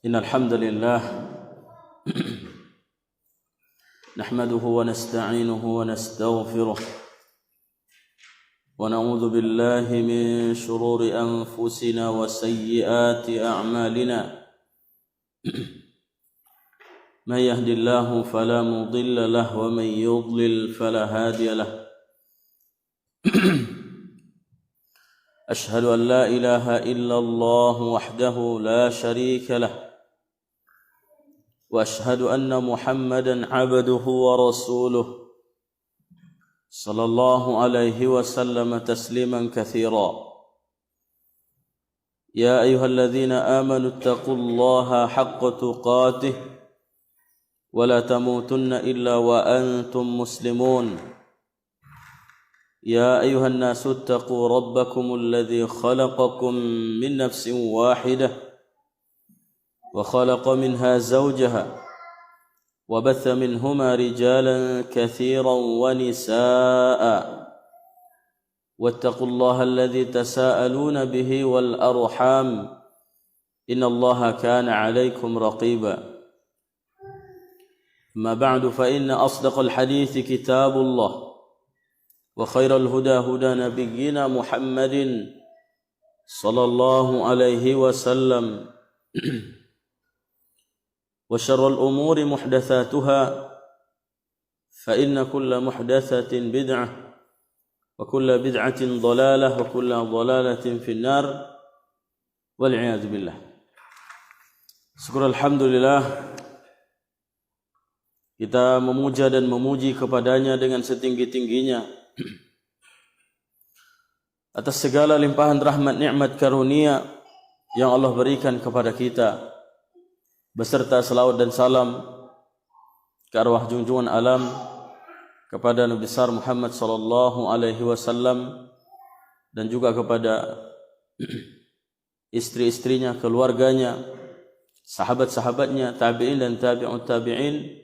إن الحمد لله نحمده ونستعينه ونستغفره ونعوذ بالله من شرور أنفسنا وسيئات أعمالنا من يهد الله فلا مضل له ومن يضلل فلا هادي له أشهد أن لا إله إلا الله وحده لا شريك له وأشهد أن محمدا عبده ورسوله صلى الله عليه وسلم تسليما كثيرا يا أيها الذين آمنوا اتقوا الله حق تقاته ولا تموتن إلا وأنتم مسلمون يا أيها الناس اتقوا ربكم الذي خلقكم من نفس واحدة وخلق منها زوجها وبث منهما رجالا كثيرا ونساء واتقوا الله الذي تساءلون به والأرحام إن الله كان عليكم رقيبا ما بعد فإن أصدق الحديث كتاب الله وخير الهدى هدى نبينا محمد صلى الله عليه وسلم وشر الأمور محدثاتها فإن كل محدثة بدعة وكل بدعة ضلالة وكل ضلالة في النار والعياذ بالله. Syukur alhamdulillah, kita memuja dan memuji kepadanya dengan setinggi-tingginya atas segala limpahan rahmat nikmat karunia yang Allah berikan kepada kita, beserta selawat dan salam ke arwah junjungan alam kepada Nabi besar Muhammad sallallahu alaihi wasallam dan juga kepada istri-istrinya, keluarganya, sahabat-sahabatnya, tabi'in dan tabi'ut tabi'in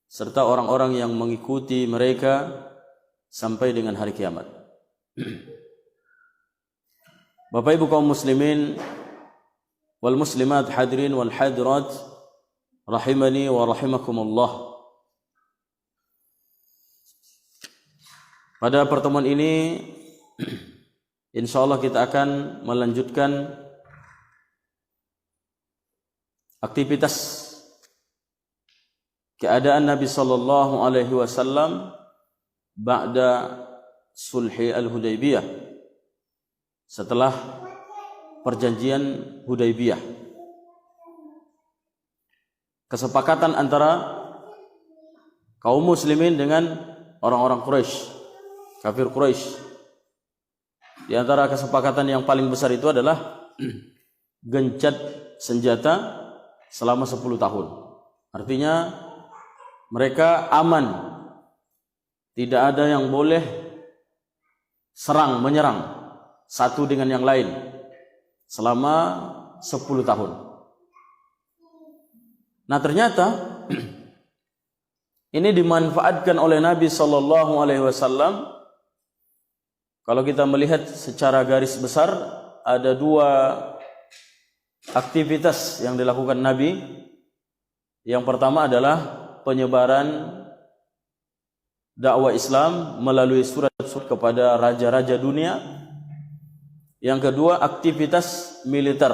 serta orang-orang yang mengikuti mereka sampai dengan hari kiamat. Bapak Ibu kaum muslimin wal muslimat, hadirin wal hadirat, rahimani wa rahimakumullah. Pada pertemuan ini insyaallah kita akan melanjutkan aktivitas keadaan Nabi sallallahu alaihi wasallam ba'da sulhi al-Hudaybiyah, setelah perjanjian Hudaybiyah, kesepakatan antara kaum muslimin dengan orang-orang Quraisy, kafir Quraisy. Di antara kesepakatan yang paling besar itu adalah gencet senjata selama 10 tahun. Artinya mereka aman, tidak ada yang boleh menyerang satu dengan yang lain selama 10 tahun. Nah, ternyata ini dimanfaatkan oleh Nabi sallallahu alaihi wasallam. Kalau kita melihat secara garis besar, ada dua aktivitas yang dilakukan Nabi. Yang pertama adalah penyebaran dakwah Islam melalui surat-surat kepada raja-raja dunia. Yang kedua, aktivitas militer.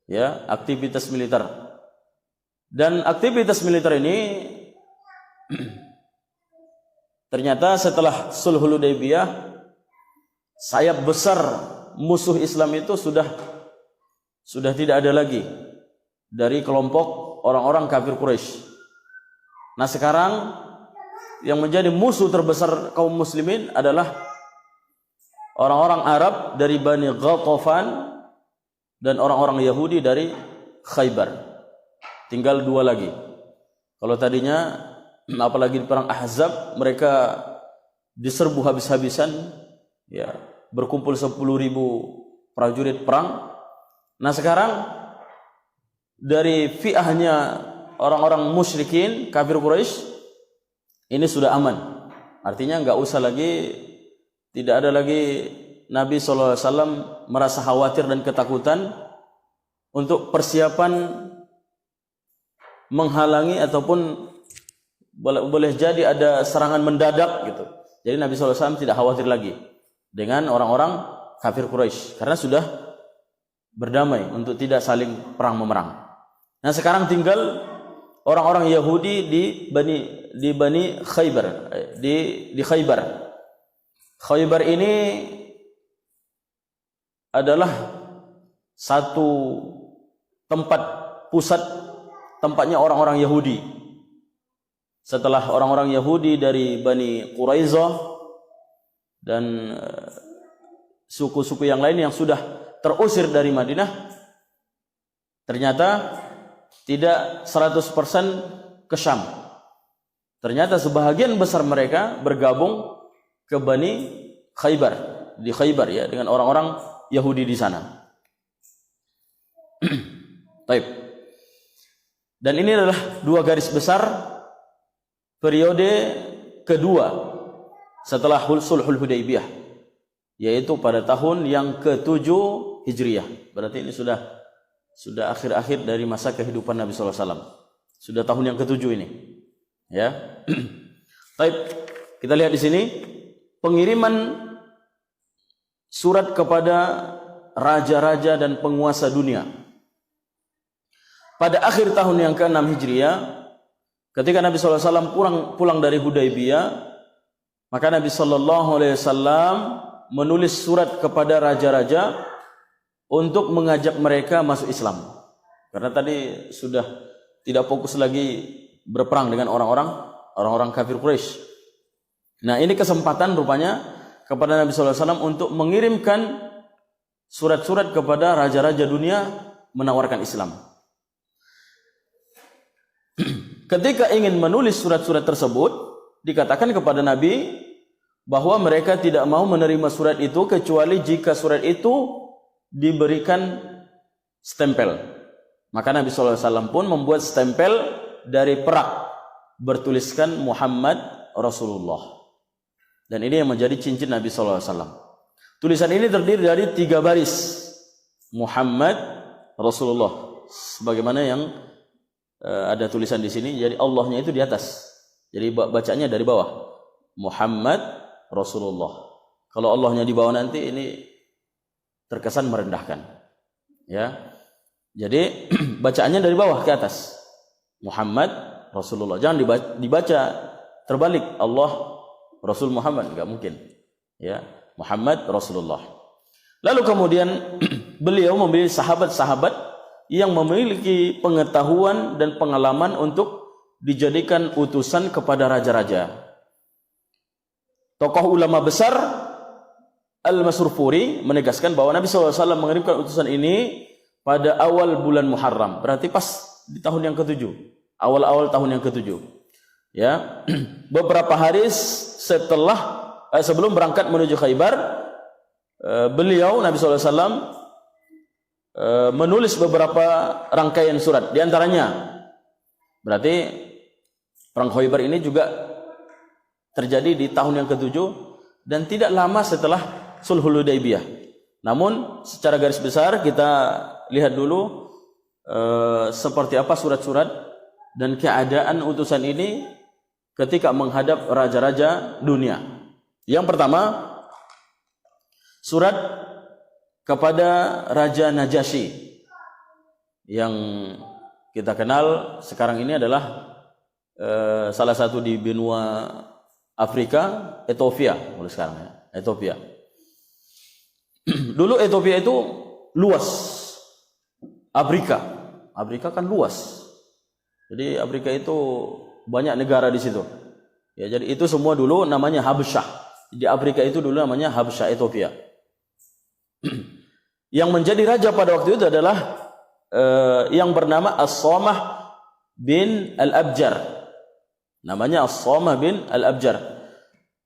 Ya, aktivitas militer. Dan aktivitas militer ini ternyata setelah Sulhul Hudaybiyah, sayap besar musuh Islam itu sudah tidak ada lagi dari kelompok orang-orang kafir Quraisy. Nah, sekarang yang menjadi musuh terbesar kaum muslimin adalah orang-orang Arab dari Bani Ghatafan dan orang-orang Yahudi dari Khaybar. Tinggal dua lagi. Kalau tadinya apalagi di perang Ahzab mereka diserbu habis-habisan, ya, berkumpul 10.000 prajurit perang. Nah, sekarang dari fi'ahnya orang-orang musyrikin kafir Quraisy ini sudah aman. Artinya enggak usah lagi, tidak ada lagi Nabi SAW merasa khawatir dan ketakutan untuk persiapan menghalangi ataupun boleh jadi ada serangan mendadak gitu. Jadi Nabi SAW tidak khawatir lagi dengan orang-orang kafir Quraisy karena sudah berdamai untuk tidak saling perang memerang. Nah, sekarang tinggal orang-orang Yahudi di Bani Khaybar, di Khaybar. Khaybar ini adalah satu tempat pusat tempatnya orang-orang Yahudi. Setelah orang-orang Yahudi dari Bani Quraisyah dan suku-suku yang lain yang sudah terusir dari Madinah, ternyata tidak 100% ke Syam. Ternyata sebahagian besar mereka bergabung ke Bani Khaybar, di Khaybar ya, dengan orang-orang Yahudi di sana. Baik. Dan ini adalah dua garis besar periode kedua setelah Sulhul Hudaybiyah, yaitu pada tahun yang ke-7 Hijriah. Berarti ini sudah akhir-akhir dari masa kehidupan Nabi sallallahu alaihi wasallam. Sudah tahun yang ke-7 ini. Ya. Baik, kita lihat di sini pengiriman surat kepada raja-raja dan penguasa dunia. Pada akhir tahun yang ke-6 Hijriah, ketika Nabi sallallahu alaihi wasallam pulang dari Hudaybiyah, maka Nabi sallallahu alaihi wasallam menulis surat kepada raja-raja untuk mengajak mereka masuk Islam. Karena tadi sudah tidak fokus lagi berperang dengan orang-orang kafir Quraisy. Nah, ini kesempatan rupanya kepada Nabi sallallahu alaihi wasallam untuk mengirimkan surat-surat kepada raja-raja dunia menawarkan Islam. Ketika ingin menulis surat-surat tersebut, dikatakan kepada Nabi bahwa mereka tidak mau menerima surat itu kecuali jika surat itu diberikan stempel. Maka Nabi SAW pun membuat stempel dari perak bertuliskan Muhammad Rasulullah. Dan ini yang menjadi cincin Nabi SAW. Tulisan ini terdiri dari 3 baris, Muhammad Rasulullah, sebagaimana yang ada tulisan di sini. Jadi Allahnya itu di atas, jadi bacanya dari bawah, Muhammad Rasulullah. Kalau Allahnya di bawah nanti ini terkesan merendahkan, ya. Jadi bacaannya dari bawah ke atas, Muhammad Rasulullah. Jangan dibaca terbalik, Allah Rasul Muhammad, enggak mungkin, ya. Muhammad Rasulullah. Lalu kemudian beliau memilih sahabat-sahabat yang memiliki pengetahuan dan pengalaman untuk dijadikan utusan kepada raja-raja. Tokoh ulama besar Al-Masurfuri menegaskan bahwa Nabi SAW mengirimkan utusan ini pada awal bulan Muharram. Berarti pas di tahun yang ke-7, awal-awal tahun yang ke-7. Ya, beberapa hari sebelum berangkat menuju Khaybar, beliau Nabi SAW menulis beberapa rangkaian surat. Di antaranya, berarti perang Khaybar ini juga terjadi di tahun yang ke-7 dan tidak lama setelah Sulhul Hudaybiyah. Namun secara garis besar kita lihat dulu seperti apa surat-surat dan keadaan utusan ini ketika menghadap raja-raja dunia. Yang pertama, surat kepada Raja Najasyi, yang kita kenal sekarang ini adalah salah satu di benua Afrika, Ethiopia mulai sekarang ya, Ethiopia. Dulu Ethiopia itu luas, Afrika kan luas. Jadi Afrika itu banyak negara di situ. Ya, jadi itu semua dulu namanya Habsyah. Di Afrika itu dulu namanya Habsyah, Ethiopia. Yang menjadi raja pada waktu itu adalah yang bernama As-Samah bin Al-Abjar. Namanya As-Samah bin Al-Abjar.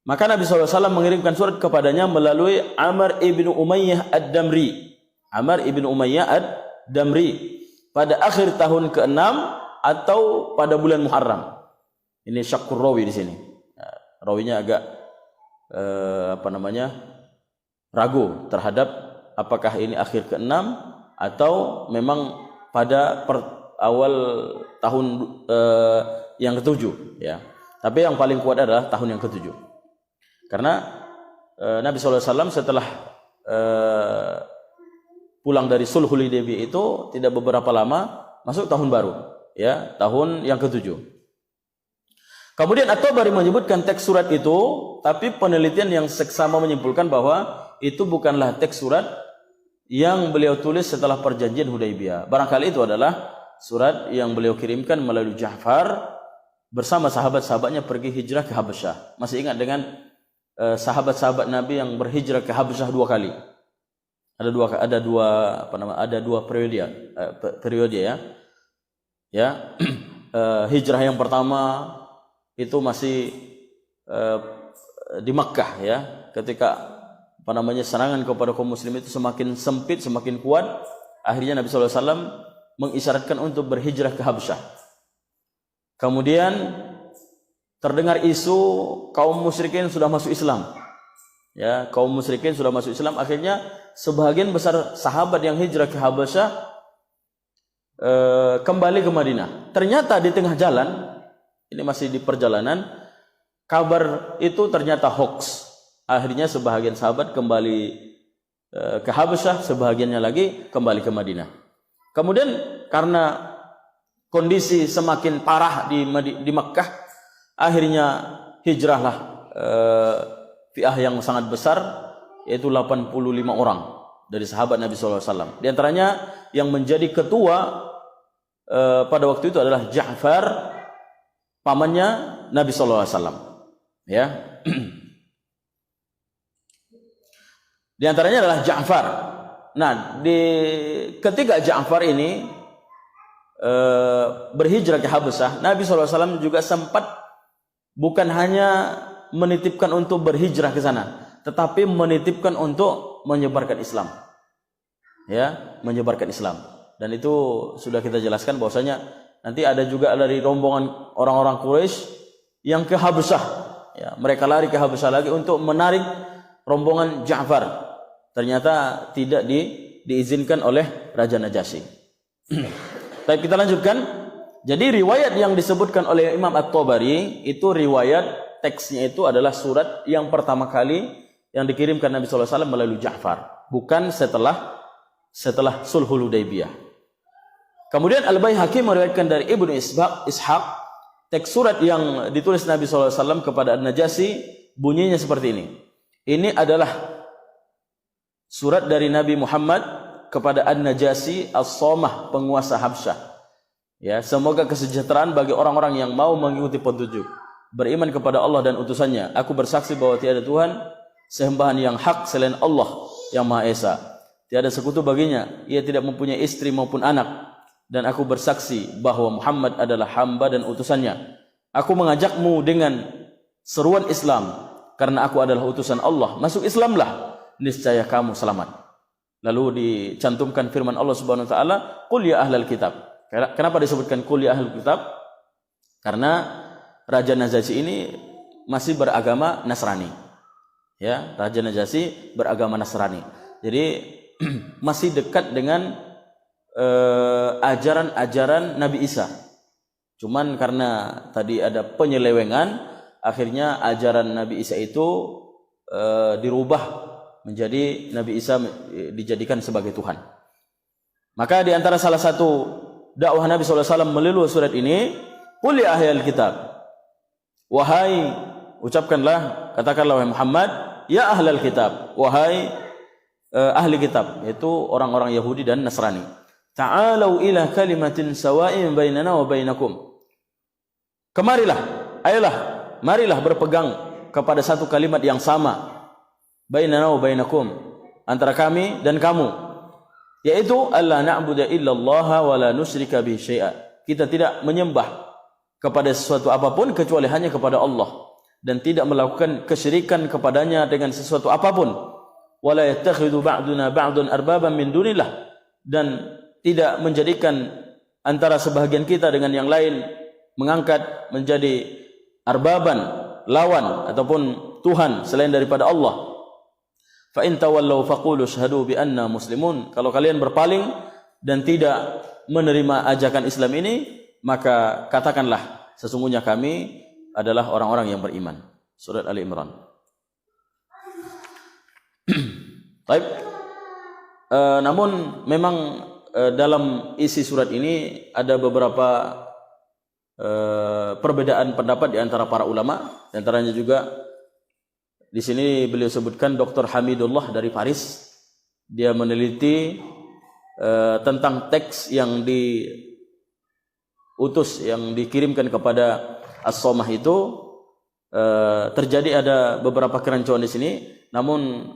Maka Nabi SAW mengirimkan surat kepadanya melalui Amr ibn Umayyah Ad-Damri. Amr ibn Umayyah Ad-Damri pada akhir tahun ke-6 atau pada bulan Muharram. Ini syakkur rawi di sini. Rawinya agak ragu terhadap apakah ini akhir ke-6 atau memang pada awal tahun yang ke-7 ya. Tapi yang paling kuat adalah tahun yang ke-7. Karena Nabi SAW setelah pulang dari Sulhul Hudaybiyah itu tidak beberapa lama masuk tahun baru ya, tahun yang ke-7. Kemudian At-Tabari menyebutkan teks surat itu, tapi penelitian yang seksama menyimpulkan bahwa itu bukanlah teks surat yang beliau tulis setelah perjanjian Hudaybiyah. Barangkali itu adalah surat yang beliau kirimkan melalui Ja'far bersama sahabat-sahabatnya pergi hijrah ke Habasyah. Masih ingat dengan sahabat-sahabat Nabi yang berhijrah ke Habasyah 2 kali? Ada dua periode ya. Ya. Hijrah yang pertama itu masih di Makkah ya, ketika serangan kepada kaum muslim itu semakin sempit, semakin kuat, akhirnya Nabi SAW mengisyaratkan untuk berhijrah ke Habasyah. Kemudian terdengar isu kaum musyrikin sudah masuk Islam. Ya, kaum musyrikin sudah masuk Islam, akhirnya sebagian besar sahabat yang hijrah ke Habasyah kembali ke Madinah. Ternyata di tengah jalan, ini masih di perjalanan, kabar itu ternyata hoax. Akhirnya sebahagian sahabat kembali ke Habasyah, sebahagiannya lagi kembali ke Madinah. Kemudian karena kondisi semakin parah di Makkah, akhirnya hijrahlah fi'ah yang sangat besar, yaitu 85 orang dari sahabat Nabi SAW. Di antaranya yang menjadi ketua pada waktu itu adalah Ja'far, pamannya Nabi SAW. Ya. Di antaranya adalah Ja'far. Nah, ketika Ja'far ini berhijrah ke Habasyah, Nabi SAW juga sempat bukan hanya menitipkan untuk berhijrah ke sana, tetapi menitipkan untuk menyebarkan Islam. Ya, menyebarkan Islam. Dan itu sudah kita jelaskan bahwasanya nanti ada juga dari rombongan orang-orang Quraisy yang ke Habasyah. Ya, mereka lari ke Habasyah lagi untuk menarik rombongan Ja'far. Ternyata tidak diizinkan oleh Raja Najasyi. Baik, kita lanjutkan. Jadi riwayat yang disebutkan oleh Imam At-Tabari itu riwayat teksnya itu adalah surat yang pertama kali yang dikirimkan Nabi SAW melalui Ja'far, bukan setelah Sulhul Hudaybiyah. Kemudian Al-Baihaqi meriwayatkan dari Ibnu Ishaq, teks surat yang ditulis Nabi SAW kepada An-Najasyi bunyinya seperti ini. Ini adalah surat dari Nabi Muhammad kepada An-Najasyi As-Somah, penguasa Habsyah. Ya, semoga kesejahteraan bagi orang-orang yang mau mengikuti petunjuk, beriman kepada Allah dan utusannya. Aku bersaksi bahwa tiada Tuhan sembahan yang hak selain Allah yang Maha Esa. Tiada sekutu baginya, ia tidak mempunyai istri maupun anak. Dan aku bersaksi bahwa Muhammad adalah hamba dan utusannya. Aku mengajakmu dengan seruan Islam, karena aku adalah utusan Allah. Masuk Islamlah, niscaya kamu selamat. Lalu dicantumkan firman Allah Subhanahu wa taala, "Qul ya ahlal kitab." Kenapa disebutkan qul ya ahlul kitab? Karena Raja Najasyi ini masih beragama Nasrani. Ya, Raja Najasyi beragama Nasrani. Jadi masih dekat dengan ajaran-ajaran Nabi Isa. Cuman karena tadi ada penyelewengan, akhirnya ajaran Nabi Isa itu dirubah menjadi Nabi Isa dijadikan sebagai Tuhan. Maka di antara salah satu dakwah Nabi SAW melalui surat ini, qul ya ahlal kitab, wahai, ucapkanlah, katakanlah wahai Muhammad, ya ahlal kitab, wahai ahli kitab, yaitu orang-orang Yahudi dan Nasrani. Ta'alau ila kalimatin sawa'in bainana wa bainakum. Kemarilah, ayolah, marilah berpegang kepada satu kalimat yang sama. Bainana wa bainakum, antara kami dan kamu. Yaitu alla na'budu illallah wa la nusyrika bihi syai'a. Kita tidak menyembah kepada sesuatu apapun kecuali hanya kepada Allah, dan tidak melakukan kesyirikan kepadanya dengan sesuatu apapun. Wa la yattakhidhu ba'duna ba'dan arbaban min dunillah, dan tidak menjadikan antara sebahagian kita dengan yang lain, mengangkat menjadi arbaban, lawan ataupun Tuhan selain daripada Allah. Fa in tawallaw faqulu syahadu bi anna muslimun. Kalau kalian berpaling dan tidak menerima ajakan Islam ini, maka katakanlah sesungguhnya kami adalah orang-orang yang beriman. Surat Ali Imran. Baik. Namun memang dalam isi surat ini ada beberapa perbedaan pendapat di antara para ulama. Di antaranya juga di sini beliau sebutkan Dr. Hamidullah dari Paris. Dia meneliti tentang teks yang diutus, yang dikirimkan kepada As-Somah itu, terjadi ada beberapa kerancuan di sini. Namun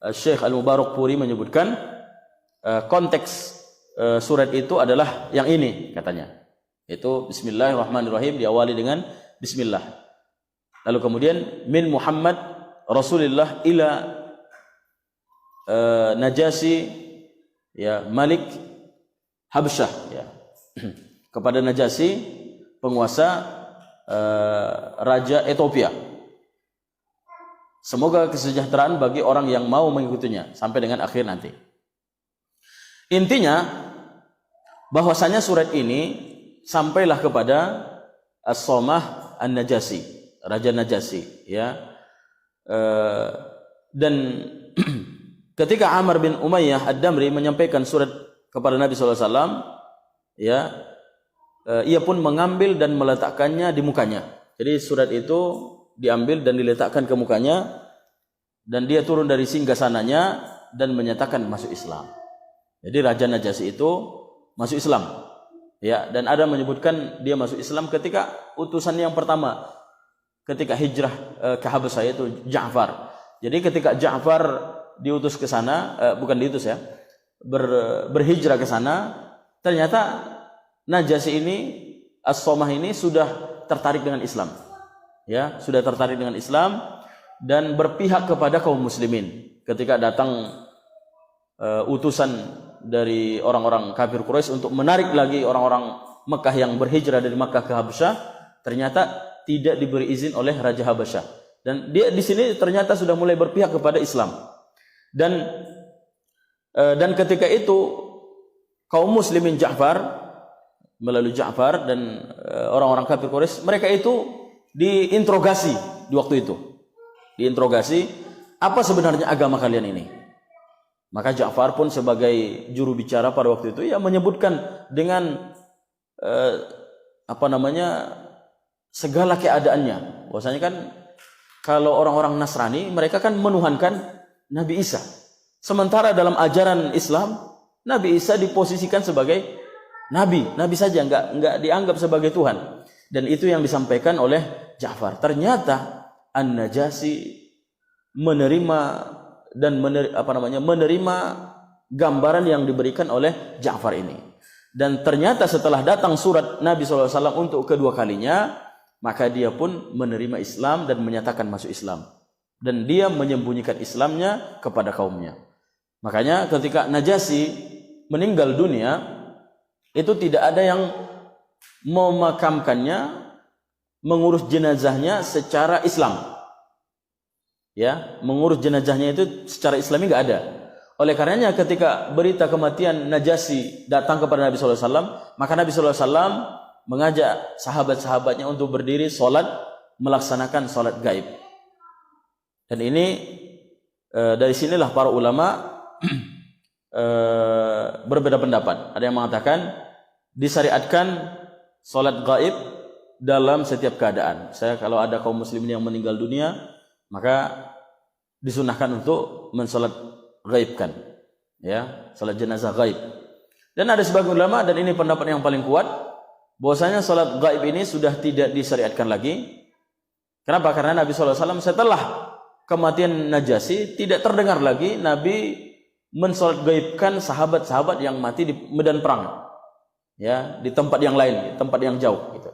Syekh Al-Mubarakpuri menyebutkan konteks surat itu adalah yang ini katanya. Itu Bismillahirrahmanirrahim, diawali dengan Bismillah. Lalu kemudian min Muhammad Rasulillah ila Najasi ya Malik Habsyah ya. Kepada Najasi penguasa Raja Ethiopia. Semoga kesejahteraan bagi orang yang mau mengikutinya sampai dengan akhir nanti. Intinya bahwasanya surat ini sampailah kepada As-Somah An-Najasi, Raja Najasi ya. Dan ketika Amr bin Umayyah Ad-Damri menyampaikan surat kepada Nabi SAW ya, ia pun mengambil dan meletakkannya di mukanya. Jadi surat itu diambil dan diletakkan ke mukanya, dan dia turun dari singgasananya dan menyatakan masuk Islam. Jadi Raja Najasi itu masuk Islam. Ya, dan ada menyebutkan dia masuk Islam ketika utusan yang pertama ketika hijrah ke Habasyah, yaitu Ja'far. Jadi ketika Ja'far diutus ke sana, bukan diutus ya, berhijrah ke sana, ternyata Najasi ini, As-Somah ini sudah tertarik dengan Islam. Ya, sudah tertarik dengan Islam dan berpihak kepada kaum muslimin. Ketika datang utusan dari orang-orang kafir Quraisy untuk menarik lagi orang-orang Mekah yang berhijrah dari Mekah ke Habasyah, ternyata tidak diberi izin oleh Raja Habasyah. Dan dia di sini ternyata sudah mulai berpihak kepada Islam. Dan ketika itu kaum muslimin Ja'far, melalui Ja'far dan orang-orang kafir Quraisy, mereka itu diinterogasi di waktu itu. Diinterogasi, apa sebenarnya agama kalian ini? Maka Ja'far pun sebagai juru bicara pada waktu itu ya menyebutkan dengan segala keadaannya. Bahwasanya kan kalau orang-orang Nasrani, mereka kan menuhankan Nabi Isa. Sementara dalam ajaran Islam, Nabi Isa diposisikan sebagai nabi saja, enggak dianggap sebagai Tuhan. Dan itu yang disampaikan oleh Ja'far. Ternyata An-Najasi menerima dan menerima gambaran yang diberikan oleh Ja'far ini. Dan ternyata setelah datang surat Nabi SAW untuk kedua kalinya, maka dia pun menerima Islam dan menyatakan masuk Islam. Dan dia menyembunyikan Islamnya kepada kaumnya. Makanya ketika Najasi meninggal dunia, itu tidak ada yang memakamkannya, mengurus jenazahnya secara Islam. Ya, mengurus jenazahnya itu secara Islami enggak ada. Oleh karenanya ketika berita kematian Najasi datang kepada Nabi SAW, maka Nabi SAW mengajak sahabat-sahabatnya untuk berdiri sholat, melaksanakan sholat gaib. Dan ini dari sinilah para ulama berbeda pendapat. Ada yang mengatakan disyariatkan sholat gaib dalam setiap keadaan. Saya kalau ada kaum muslimin yang meninggal dunia, maka disunahkan untuk mensolat gaibkan, ya, salat jenazah gaib. Dan ada sebagian ulama, dan ini pendapat yang paling kuat, bahwasanya salat gaib ini sudah tidak disyariatkan lagi. Kenapa? Karena Nabi SAW setelah kematian Najasi tidak terdengar lagi Nabi mensolat gaibkan sahabat-sahabat yang mati di medan perang, ya, di tempat yang lain, di tempat yang jauh, gitu.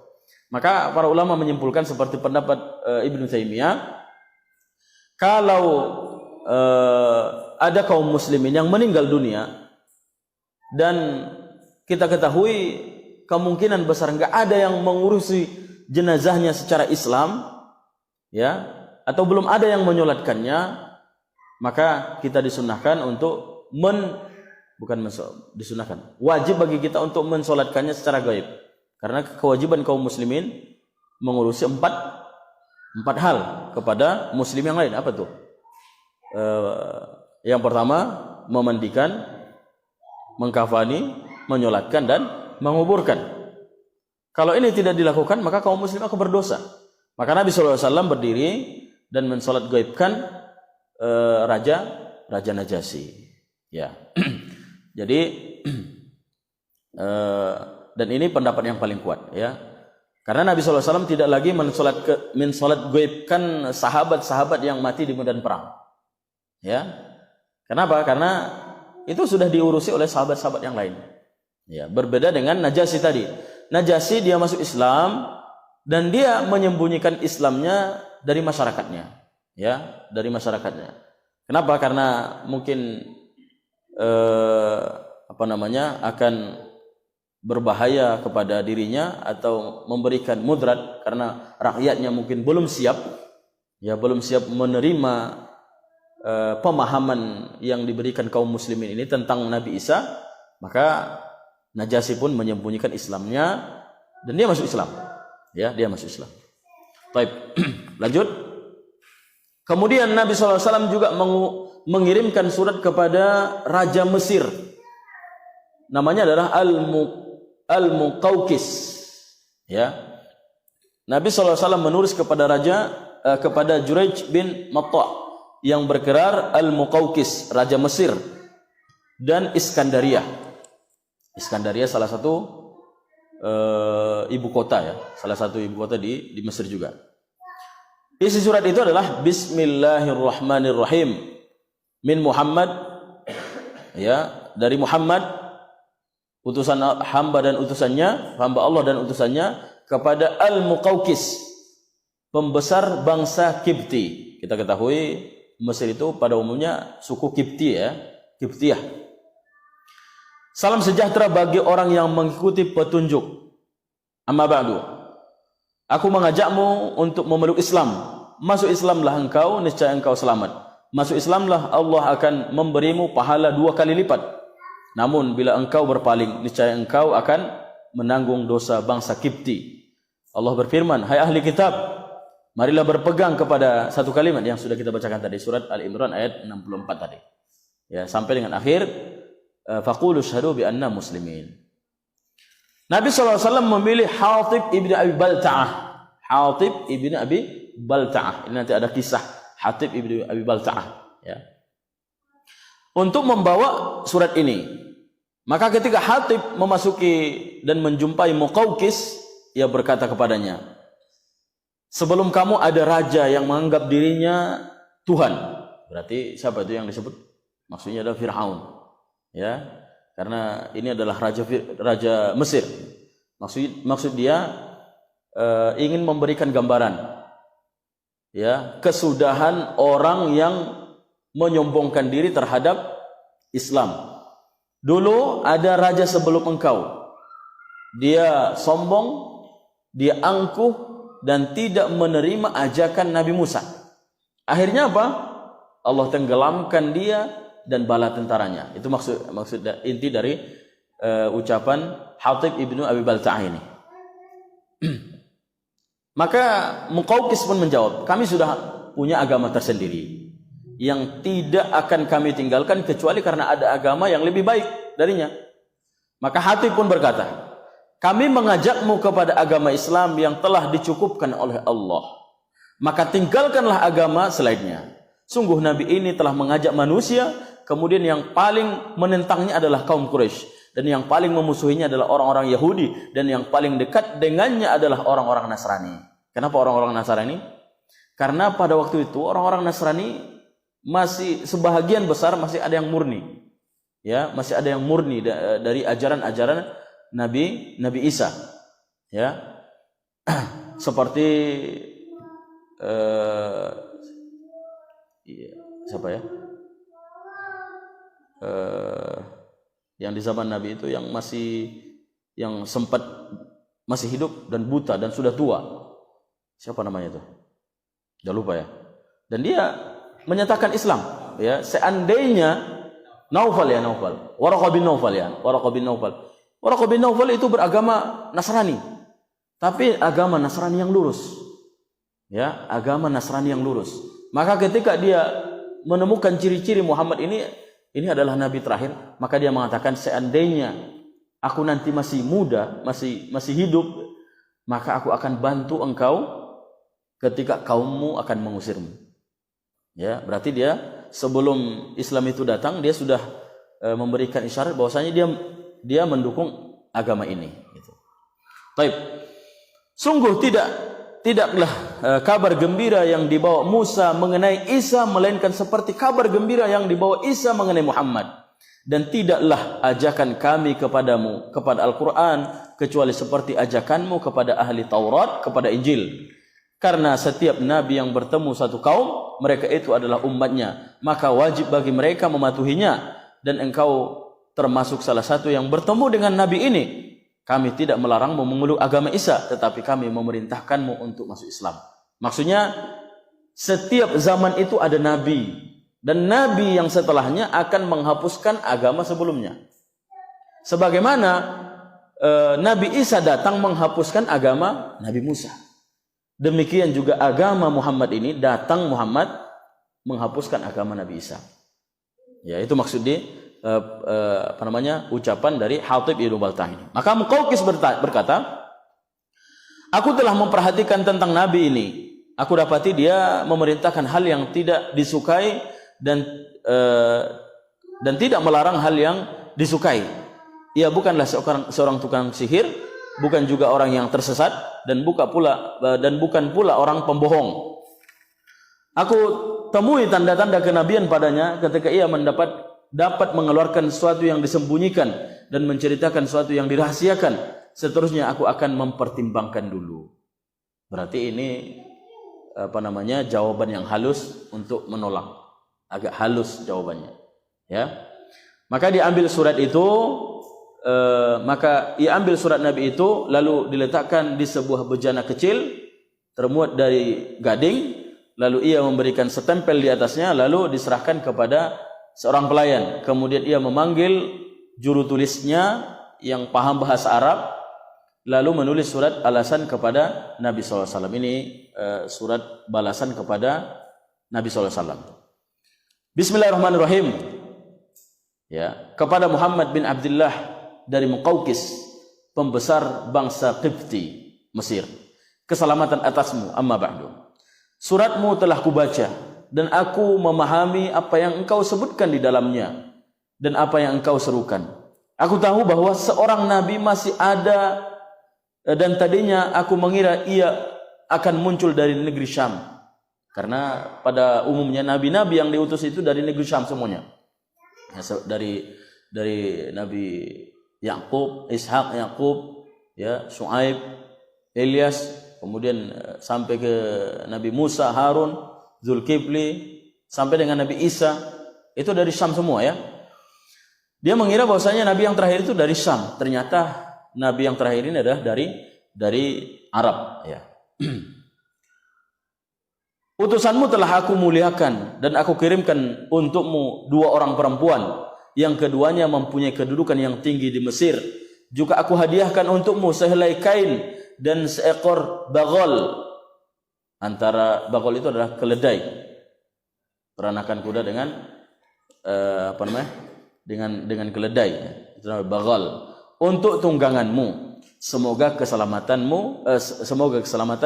Maka para ulama menyimpulkan seperti pendapat Ibnu Taimiyah, kalau ada kaum muslimin yang meninggal dunia dan kita ketahui kemungkinan besar enggak ada yang mengurusi jenazahnya secara Islam, ya, atau belum ada yang menyolatkannya, maka kita disunahkan untuk disunahkan, wajib bagi kita untuk mensolatkannya secara gaib. Karena kewajiban kaum muslimin mengurusi empat hal kepada muslim yang lain. Apa tuh? Yang pertama, memandikan, mengkafani, menyolatkan dan menguburkan. Kalau ini tidak dilakukan, maka kaum muslim akan berdosa. Maka Nabi SAW berdiri dan mensolat gaibkan Raja Najasyi. Ya. Jadi dan ini pendapat yang paling kuat, ya. Karena Nabi SAW tidak lagi mensolat gaibkan sahabat-sahabat yang mati di medan perang. Ya. Kenapa? Karena itu sudah diurusi oleh sahabat-sahabat yang lain. Ya, berbeda dengan Najasyi tadi. Najasyi dia masuk Islam dan dia menyembunyikan Islamnya dari masyarakatnya. Ya, dari masyarakatnya. Kenapa? Karena mungkin akan berbahaya kepada dirinya atau memberikan mudarat karena rakyatnya mungkin belum siap menerima pemahaman yang diberikan kaum muslimin ini tentang Nabi Isa. Maka Najasyi pun menyembunyikan Islamnya dan dia masuk Islam. Ya, dia masuk Islam. Baik, lanjut. Kemudian Nabi SAW juga mengirimkan surat kepada Raja Mesir. Namanya adalah Al-Muqawqis. Ya. Nabi SAW menulis kepada kepada Juraij bin Matta' yang bergelar Al-Muqawqis, Raja Mesir, dan Iskandaria. Iskandaria salah satu ibu kota, ya, salah satu ibu kota di Mesir juga. Isi surat itu adalah Bismillahirrahmanirrahim min Muhammad, ya, dari Muhammad, utusan hamba dan utusannya, hamba Allah dan utusannya, kepada Al-Muqawqis, pembesar bangsa Kipti. Kita ketahui Mesir itu pada umumnya suku Kipti, ya, Kiptiyah. Salam sejahtera bagi orang yang mengikuti petunjuk. Amma ba'du. Aku mengajakmu untuk memeluk Islam. Masuk Islamlah engkau, niscaya engkau selamat. Masuk Islamlah, Allah akan memberimu pahala 2 kali lipat. Namun bila engkau berpaling, niscaya engkau akan menanggung dosa bangsa Kipti. Allah berfirman, hai ahli kitab, marilah berpegang kepada satu kalimat yang sudah kita bacakan tadi, surat Al-Imran ayat 64 tadi. Ya, sampai dengan akhir, faqulu syahadu bi anna muslimin. Nabi SAW memilih Hatib ibn Abi Balta'ah. Hatib ibn Abi Balta'ah. Ini nanti ada kisah Hatib ibn Abi Balta'ah, ya, untuk membawa surat ini. Maka ketika Hatib memasuki dan menjumpai Muqawqis, ia berkata kepadanya, sebelum kamu ada raja yang menganggap dirinya Tuhan. Berarti siapa itu yang disebut? Maksudnya adalah Fir'aun, ya, karena ini adalah raja Mesir. Maksud dia ingin memberikan gambaran, ya, kesudahan orang yang menyombongkan diri terhadap Islam. Dulu ada raja sebelum engkau, dia sombong, dia angkuh dan tidak menerima ajakan Nabi Musa. Akhirnya apa? Allah tenggelamkan dia dan bala tentaranya. Itu maksud inti dari ucapan Hatib ibnu Abi Balta'ah ini. Maka Muqawqis pun menjawab, kami sudah punya agama tersendiri yang tidak akan kami tinggalkan kecuali karena ada agama yang lebih baik darinya. Maka Hatib pun berkata, kami mengajakmu kepada agama Islam yang telah dicukupkan oleh Allah. Maka tinggalkanlah agama selainnya. Sungguh Nabi ini telah mengajak manusia, kemudian yang paling menentangnya adalah kaum Quraisy, dan yang paling memusuhinya adalah orang-orang Yahudi, dan yang paling dekat dengannya adalah orang-orang Nasrani. Kenapa orang-orang Nasrani? Karena pada waktu itu orang-orang Nasrani masih sebahagian besar masih ada yang murni, ya, masih ada yang murni dari ajaran-ajaran Nabi Isa, ya, seperti siapa ya, yang di zaman Nabi itu yang sempat masih hidup dan buta dan sudah tua, siapa namanya itu? Udah lupa ya. Dan dia menyatakan Islam. ya, seandainya Naufal. Waraqah bin Naufal itu beragama Nasrani. Tapi agama Nasrani yang lurus. Ya, agama Nasrani yang lurus. Maka ketika dia menemukan ciri-ciri Muhammad ini adalah nabi terakhir, maka dia mengatakan seandainya aku nanti masih muda, masih hidup, maka aku akan bantu engkau ketika kaummu akan mengusirmu. Ya, berarti dia sebelum Islam itu datang, dia sudah memberikan isyarat bahwasanya dia mendukung agama ini. Gitu. Taib. Sungguh tidaklah kabar gembira yang dibawa Musa mengenai Isa melainkan seperti kabar gembira yang dibawa Isa mengenai Muhammad. Dan tidaklah ajakan kami kepadamu kepada Al-Quran kecuali seperti ajakanmu kepada ahli Taurat, kepada Injil. Karena setiap nabi yang bertemu satu kaum, mereka itu adalah umatnya, maka wajib bagi mereka mematuhinya. Dan engkau termasuk salah satu yang bertemu dengan nabi ini. Kami tidak melarangmu memeluk agama Isa, tetapi kami memerintahkanmu untuk masuk Islam. Maksudnya setiap zaman itu ada nabi, dan nabi yang setelahnya akan menghapuskan agama sebelumnya. Sebagaimana Nabi Isa datang menghapuskan agama Nabi Musa. Demikian juga agama Muhammad ini datang Muhammad menghapuskan agama Nabi Isa. Ya, itu maksud ucapan dari Hatib Ibnu Baltah ini. Maka Muqawqis berkata, aku telah memperhatikan tentang Nabi ini. Aku dapati dia memerintahkan hal yang tidak disukai dan tidak melarang hal yang disukai. Ia bukanlah seorang tukang sihir, bukan juga orang yang tersesat, dan bukan pula orang pembohong. Aku temui tanda-tanda kenabian padanya ketika ia dapat mengeluarkan sesuatu yang disembunyikan dan menceritakan sesuatu yang dirahasiakan. Seterusnya aku akan mempertimbangkan dulu. Berarti ini jawaban yang halus untuk menolak. Agak halus jawabannya. Ya. Maka diambil surat itu. Maka ia ambil surat Nabi itu lalu diletakkan di sebuah bejana kecil terbuat dari gading, lalu ia memberikan setempel di atasnya, lalu diserahkan kepada seorang pelayan. Kemudian ia memanggil juru tulisnya yang paham bahasa Arab, lalu menulis surat alasan kepada Nabi SAW. Ini surat balasan kepada Nabi SAW. Bismillahirrahmanirrahim. Ya, kepada Muhammad bin Abdullah dari Muqawqis, pembesar bangsa Qibti, Mesir. Keselamatan atasmu, amma ba'du. Suratmu telah kubaca, dan aku memahami apa yang engkau sebutkan di dalamnya, dan apa yang engkau serukan. Aku tahu bahwa seorang nabi masih ada, dan tadinya aku mengira ia akan muncul dari negeri Syam. Karena pada umumnya nabi-nabi yang diutus itu dari negeri Syam semuanya. Dari Nabi Yakub, Ishak, Yakub, ya, Shu'aib, Ilyas, kemudian sampai ke Nabi Musa, Harun, Zulkifli, sampai dengan Nabi Isa, itu dari Syam semua ya. Dia mengira bahwasanya nabi yang terakhir itu dari Syam. Ternyata nabi yang terakhir ini adalah dari Arab ya. Utusanmu telah aku muliakan dan aku kirimkan untukmu 2 orang perempuan, yang keduanya mempunyai kedudukan yang tinggi di Mesir. Juga aku hadiahkan untukmu sehelai kain dan seekor bagol. Antara bagol itu adalah keledai, peranakan kuda dengan dengan keledai. Itu namanya bagol. Untuk tungganganmu. Semoga keselamatan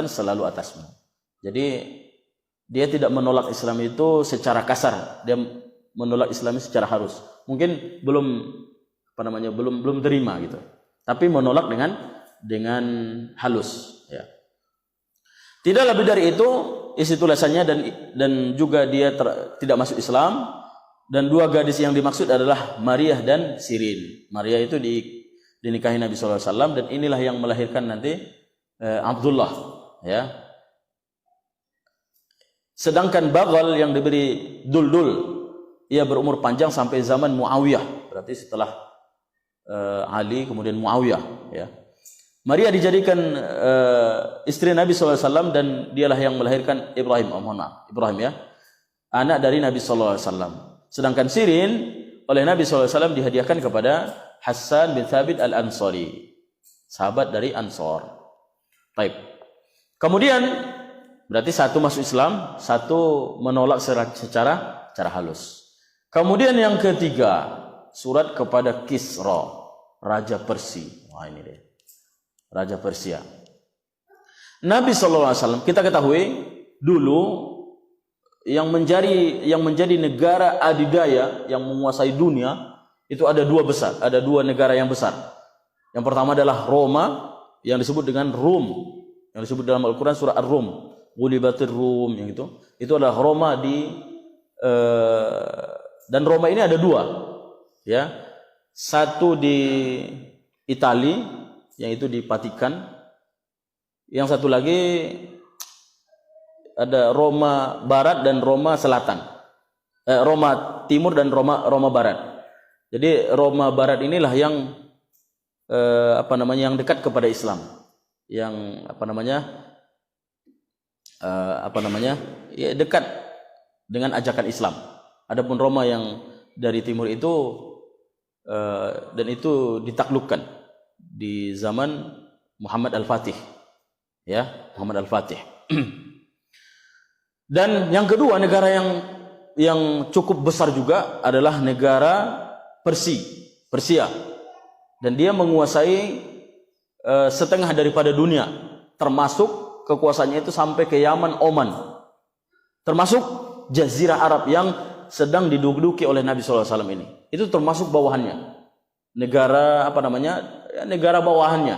selalu atasmu. Jadi dia tidak menolak Islam itu secara kasar. Dia menolak Islam secara halus. Mungkin belum terima gitu. Tapi menolak dengan halus ya. Tidak lebih dari itu isi tulisannya, dan juga dia tidak masuk Islam. Dan 2 gadis yang dimaksud adalah Maria dan Sirin. Maria itu dinikahi Nabi SAW, dan inilah yang melahirkan nanti Abdullah ya. Sedangkan Baghal yang diberi Duldul, ia berumur panjang sampai zaman Muawiyah. Berarti setelah Ali kemudian Muawiyah ya. Maria dijadikan istri Nabi SAW, dan dialah yang melahirkan Ibrahim ya. anak dari Nabi sallallahu alaihi wasallam. Sedangkan Sirin oleh Nabi sallallahu alaihi wasallam dihadiahkan kepada Hassan bin Thabit Al-Ansari, sahabat dari Ansor. Baik. Kemudian berarti satu masuk Islam, satu menolak secara halus. Kemudian yang ketiga, surat kepada Kisra, raja Persia. Wah, ini deh. Raja Persia. Nabi sallallahu alaihi wasallam, kita ketahui dulu yang menjadi negara adidaya yang menguasai dunia itu ada dua negara yang besar. Yang pertama adalah Roma yang disebut dengan Rum, yang disebut dalam Al-Qur'an surah Ar-Rum, Ghulibatir Rum, yang itu adalah Roma dan Roma ini ada dua, ya. Satu di Itali, yang itu di Vatikan. Yang satu lagi ada Roma Barat dan Roma Selatan, Roma Timur dan Roma Barat. Jadi Roma Barat inilah yang yang dekat kepada Islam, yang dekat dengan ajakan Islam. Adapun Roma yang dari timur itu dan itu ditaklukkan di zaman Muhammad Al-Fatih, ya, Muhammad Al-Fatih. Dan yang kedua, negara yang cukup besar juga adalah negara Persia. Dan dia menguasai setengah daripada dunia, termasuk kekuasaannya itu sampai ke Yaman, Oman, termasuk Jazirah Arab yang sedang diduduki oleh Nabi SAW ini. Itu termasuk bawahannya, negara negara bawahannya,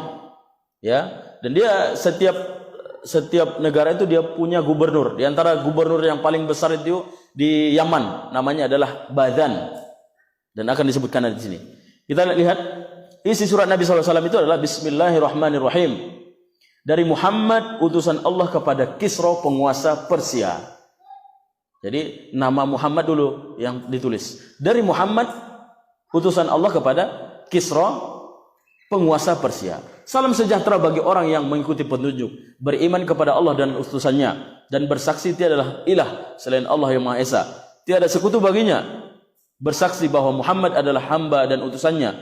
ya. Dan dia setiap negara itu dia punya gubernur. Di antara gubernur yang paling besar itu di Yaman, namanya adalah Badan, dan akan disebutkan di sini. Kita lihat isi surat Nabi SAW itu adalah Bismillahirrahmanirrahim. Dari Muhammad, utusan Allah kepada Kisra, penguasa Persia. Jadi nama Muhammad dulu yang ditulis. Dari Muhammad, utusan Allah kepada Kisra, penguasa Persia. Salam sejahtera bagi orang yang mengikuti petunjuk, beriman kepada Allah dan utusannya, dan bersaksi tiadalah ilah selain Allah yang Maha Esa, tiada sekutu baginya, bersaksi bahwa Muhammad adalah hamba dan utusannya.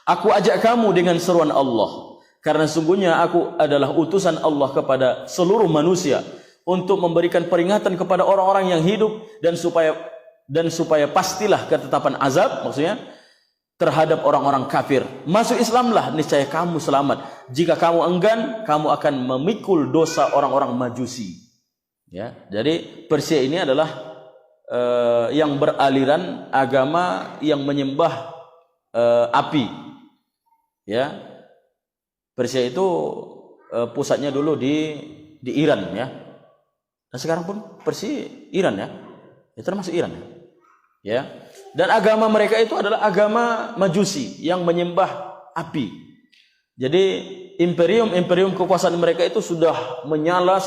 Aku ajak kamu dengan seruan Allah, karena sungguhnya aku adalah utusan Allah kepada seluruh manusia, untuk memberikan peringatan kepada orang-orang yang hidup, dan supaya pastilah ketetapan azab, maksudnya terhadap orang-orang kafir. Masuk Islamlah, niscaya kamu selamat. Jika kamu enggan, kamu akan memikul dosa orang-orang Majusi. Ya, jadi Persia ini adalah yang beraliran agama yang menyembah api. Ya, Persia itu pusatnya dulu di Iran, ya. Dan sekarang pun Persia Iran, ya. Itu termasuk Iran, ya. Ya. Dan agama mereka itu adalah agama Majusi yang menyembah api. Jadi imperium kekuasaan mereka itu sudah menyala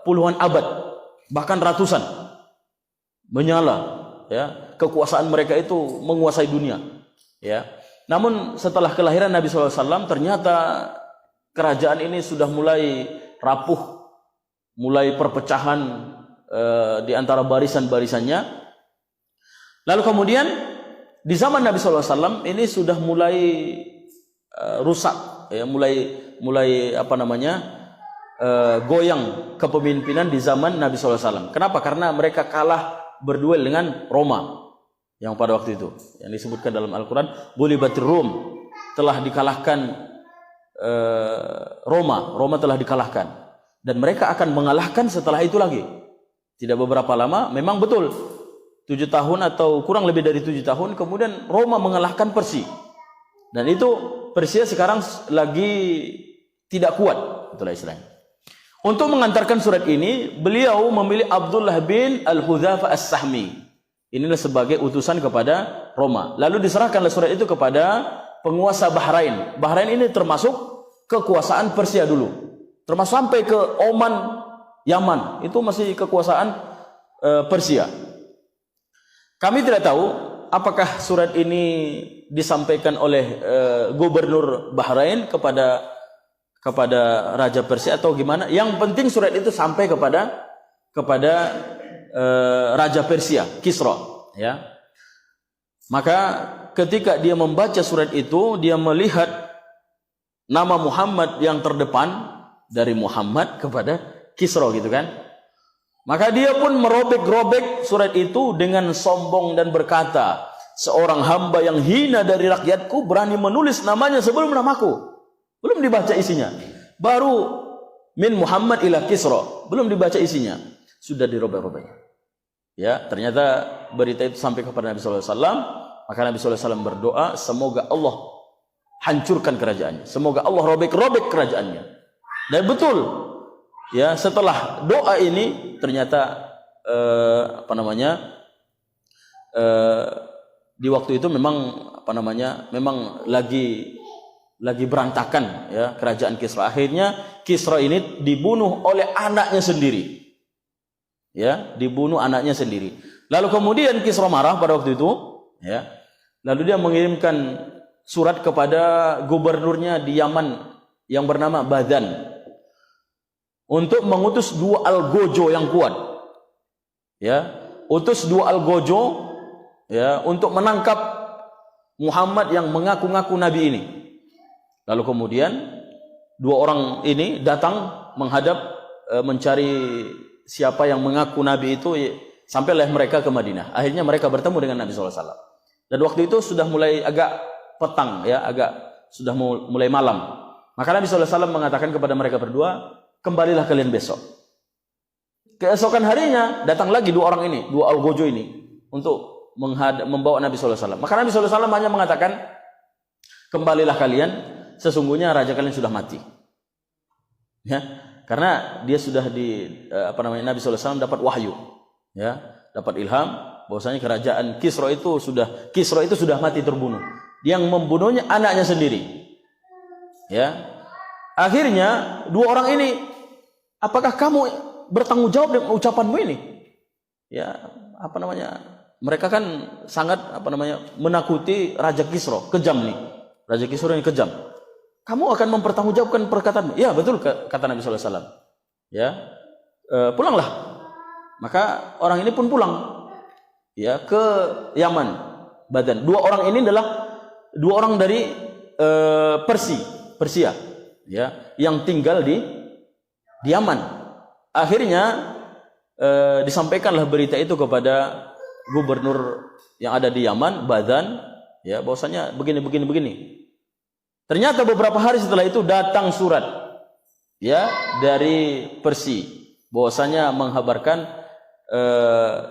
puluhan abad, bahkan ratusan, menyala, ya. Kekuasaan mereka itu menguasai dunia, ya. Namun setelah kelahiran Nabi SAW, ternyata kerajaan ini sudah mulai rapuh, mulai perpecahan di antara barisan-barisannya. Lalu kemudian di zaman Nabi SAW ini sudah mulai rusak, ya, mulai goyang kepemimpinan di zaman Nabi SAW. Kenapa? Karena mereka kalah berduel dengan Roma yang pada waktu itu, yang disebutkan dalam Al-Quran, Ghulibatir Rum, telah dikalahkan Roma telah dikalahkan, dan mereka akan mengalahkan setelah itu lagi. Tidak beberapa lama, memang betul 7 tahun atau kurang lebih dari 7 tahun, kemudian Roma mengalahkan Persia. Dan itu Persia sekarang lagi tidak kuat, itulah istilahnya. Untuk mengantarkan surat ini, beliau memilih Abdullah bin Al-Hudzafa As-Sahmi. Inilah sebagai utusan kepada Roma. Lalu diserahkanlah surat itu kepada penguasa Bahrain. Bahrain ini termasuk kekuasaan Persia dulu. Termasuk sampai ke Oman, Yaman, itu masih kekuasaan Persia. Kami tidak tahu apakah surat ini disampaikan oleh gubernur Bahrain kepada Raja Persia atau gimana. Yang penting surat itu sampai kepada kepada Raja Persia, Kisra, ya. Maka ketika dia membaca surat itu, dia melihat nama Muhammad yang terdepan, dari Muhammad kepada Kisra gitu kan. Maka dia pun merobek-robek surat itu dengan sombong dan berkata, seorang hamba yang hina dari rakyatku berani menulis namanya sebelum namaku. Belum dibaca isinya. Baru min Muhammad ila Kisra, belum dibaca isinya, sudah dirobek-robek. Ya, ternyata berita itu sampai kepada Nabi sallallahu alaihi wasallam. Maka Nabi sallallahu alaihi wasallam berdoa, semoga Allah hancurkan kerajaannya, semoga Allah robek-robek kerajaannya. Dan betul, ya, setelah doa ini ternyata di waktu itu memang lagi berantakan, ya, kerajaan Kisra. Akhirnya Kisra ini dibunuh oleh anaknya sendiri. Ya, dibunuh anaknya sendiri. Lalu kemudian Kisra marah pada waktu itu, ya. Lalu dia mengirimkan surat kepada gubernurnya di Yaman yang bernama Badan untuk mengutus 2 algojo yang kuat. Ya, utus 2 algojo, ya, untuk menangkap Muhammad yang mengaku-ngaku nabi ini. Lalu kemudian 2 orang ini datang menghadap, mencari siapa yang mengaku nabi itu, sampailah mereka ke Madinah. Akhirnya mereka bertemu dengan Nabi sallallahu alaihi wasallam. Dan waktu itu sudah mulai agak petang, ya, sudah mulai malam. Maka Nabi sallallahu alaihi wasallam mengatakan kepada mereka berdua, kembalilah kalian besok. Keesokan harinya datang lagi 2 orang ini, 2 algojo ini, untuk membawa Nabi sallallahu alaihi wasallam. Maka Nabi sallallahu alaihi wasallam hanya mengatakan, kembalilah kalian, sesungguhnya raja kalian sudah mati. Ya, karena dia sudah Nabi sallallahu alaihi wasallam dapat wahyu, ya, dapat ilham bahwasanya kerajaan Kisra itu sudah mati, terbunuh. Yang membunuhnya anaknya sendiri. Ya. Akhirnya 2 orang ini, apakah kamu bertanggung jawab dengan ucapanmu ini? Ya, mereka kan sangat menakuti Raja Kisra, kejam nih. Raja Kisra ini kejam. Kamu akan mempertanggungjawabkan perkataanmu? Ya, betul, kata Nabi sallallahu alaihi wasallam. Ya. Pulanglah. Maka orang ini pun pulang, ya, ke Yaman, Badan. 2 orang ini adalah 2 orang dari Persia, ya, yang tinggal di Yaman. Akhirnya disampaikanlah berita itu kepada gubernur yang ada di Yaman, Badan, ya, bahwasanya begini. Ternyata beberapa hari setelah itu datang surat, ya, dari Persia, bahwasanya menghabarkan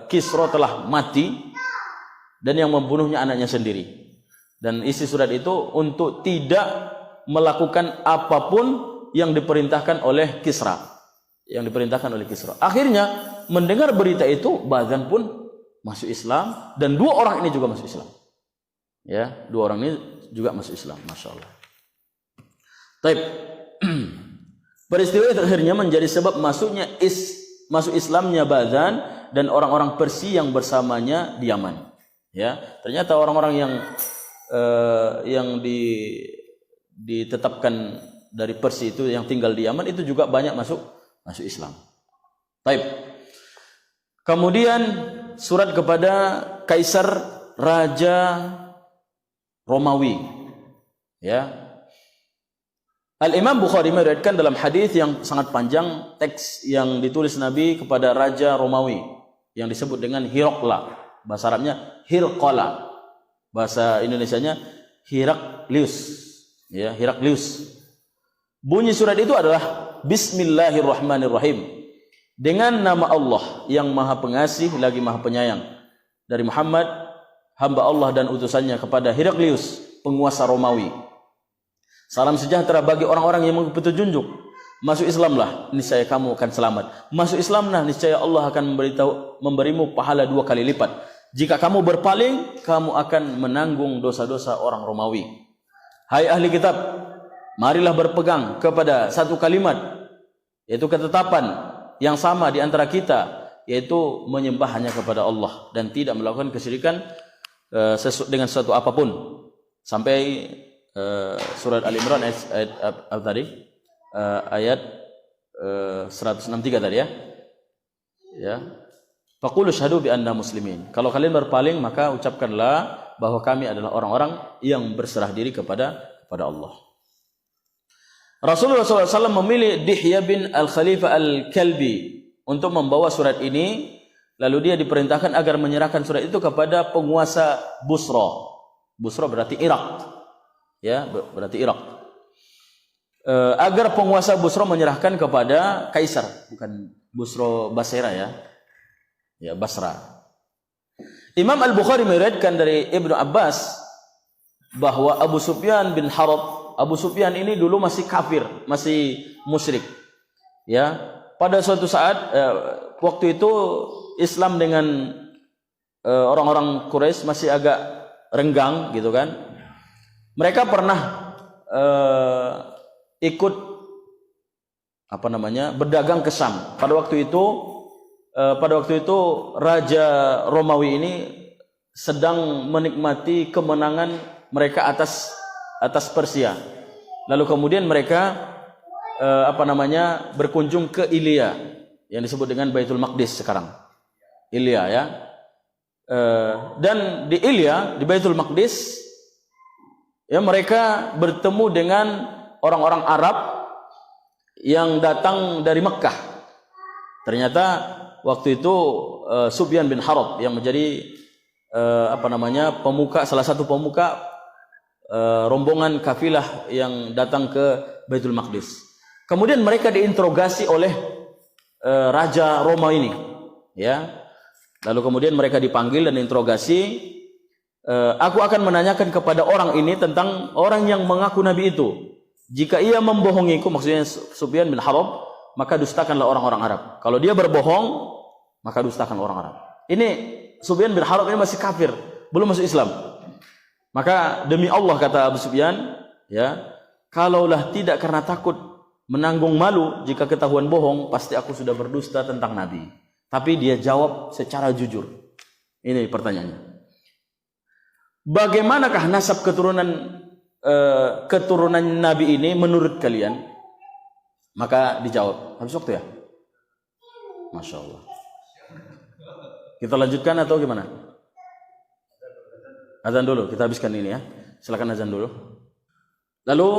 Kisra telah mati dan yang membunuhnya anaknya sendiri. Dan isi surat itu untuk tidak melakukan apapun yang diperintahkan oleh Kisra. Akhirnya mendengar berita itu, Badan pun masuk Islam dan 2 orang ini juga masuk Islam. Ya, 2 orang ini juga masuk Islam, masya Allah. Taib. Peristiwa itu akhirnya menjadi sebab masuk Islamnya Badan dan orang-orang Persia yang bersamanya di Yaman. Ya, ternyata orang-orang yang ditetapkan dari Persia itu yang tinggal di Yaman itu juga banyak masuk Islam. Taib. Kemudian surat kepada Kaisar Raja Romawi. Ya. Al-Imam Bukhari meriwayatkan dalam hadis yang sangat panjang, teks yang ditulis Nabi kepada Raja Romawi yang disebut dengan Hiraqla. Bahasa Arabnya Hirqala. Bahasa Indonesianya Hiraklius. Ya, Hiraklius. Bunyi surat itu adalah Bismillahirrahmanirrahim. Dengan nama Allah yang Maha Pengasih lagi Maha Penyayang. Dari Muhammad, hamba Allah dan utusannya, kepada Hiraklius, penguasa Romawi. Salam sejahtera bagi orang-orang yang mengikuti petunjuk. Masuk Islamlah, niscaya kamu akan selamat. Masuk Islamlah, niscaya Allah akan memberimu pahala 2 kali lipat. Jika kamu berpaling, kamu akan menanggung dosa-dosa orang Romawi. Hai ahli kitab, marilah berpegang kepada satu kalimat, yaitu ketetapan yang sama di antara kita, yaitu menyembah hanya kepada Allah dan tidak melakukan kesyirikan dengan sesuatu apapun. Sampai surat Al-Imran ayat 163 tadi, ya. Ya. Faqulu syahadu bi anna muslimin. Kalau kalian berpaling maka ucapkanlah bahwa kami adalah orang-orang yang berserah diri kepada Allah. Rasulullah SAW memilih Dihya bin Al-Khalifah Al-Kalbi untuk membawa surat ini, lalu dia diperintahkan agar menyerahkan surat itu kepada penguasa Busra. Busra berarti Irak. Ya, berarti Irak. Agar penguasa Busra menyerahkan kepada kaisar, bukan Busra Basra ya. Ya, Basra. Imam Al-Bukhari meriwayatkan dari Ibnu Abbas bahwa Abu Sufyan bin Harb, Abu Sufyan ini dulu masih kafir, masih musyrik. Ya, pada suatu saat waktu itu Islam dengan orang-orang Quraisy masih agak renggang gitu kan. Mereka pernah ikut berdagang ke Syam. Pada waktu itu Raja Romawi ini sedang menikmati kemenangan mereka atas Persia. Lalu kemudian mereka berkunjung ke Ilia yang disebut dengan Baitul Maqdis sekarang. Ilia ya. Dan di Ilia, di Baitul Maqdis ya, mereka bertemu dengan orang-orang Arab yang datang dari Mekkah. Ternyata waktu itu Sufyan bin Harb yang menjadi salah satu pemuka rombongan kafilah yang datang ke Baitul Maqdis. Kemudian mereka diinterogasi oleh Raja Roma ini, ya. Lalu kemudian mereka dipanggil dan diinterogasi. Aku akan menanyakan kepada orang ini tentang orang yang mengaku nabi itu. Jika ia membohongiku, maksudnya Sufyan bin Harb, maka dustakanlah orang-orang Arab. Kalau dia berbohong, maka dustakan orang Arab. Ini Sufyan bin Harb ini masih kafir, belum masuk Islam. Maka demi Allah kata Abu Sufyan, ya, kalaulah tidak karena takut menanggung malu jika ketahuan bohong, pasti aku sudah berdusta tentang Nabi. Tapi dia jawab secara jujur. Ini pertanyaannya. Bagaimanakah nasab keturunan Nabi ini menurut kalian? Maka dijawab. Habis waktu ya? Masya Allah. Kita lanjutkan atau gimana? Azan dulu, kita habiskan ini ya. Silakan azan dulu. Lalu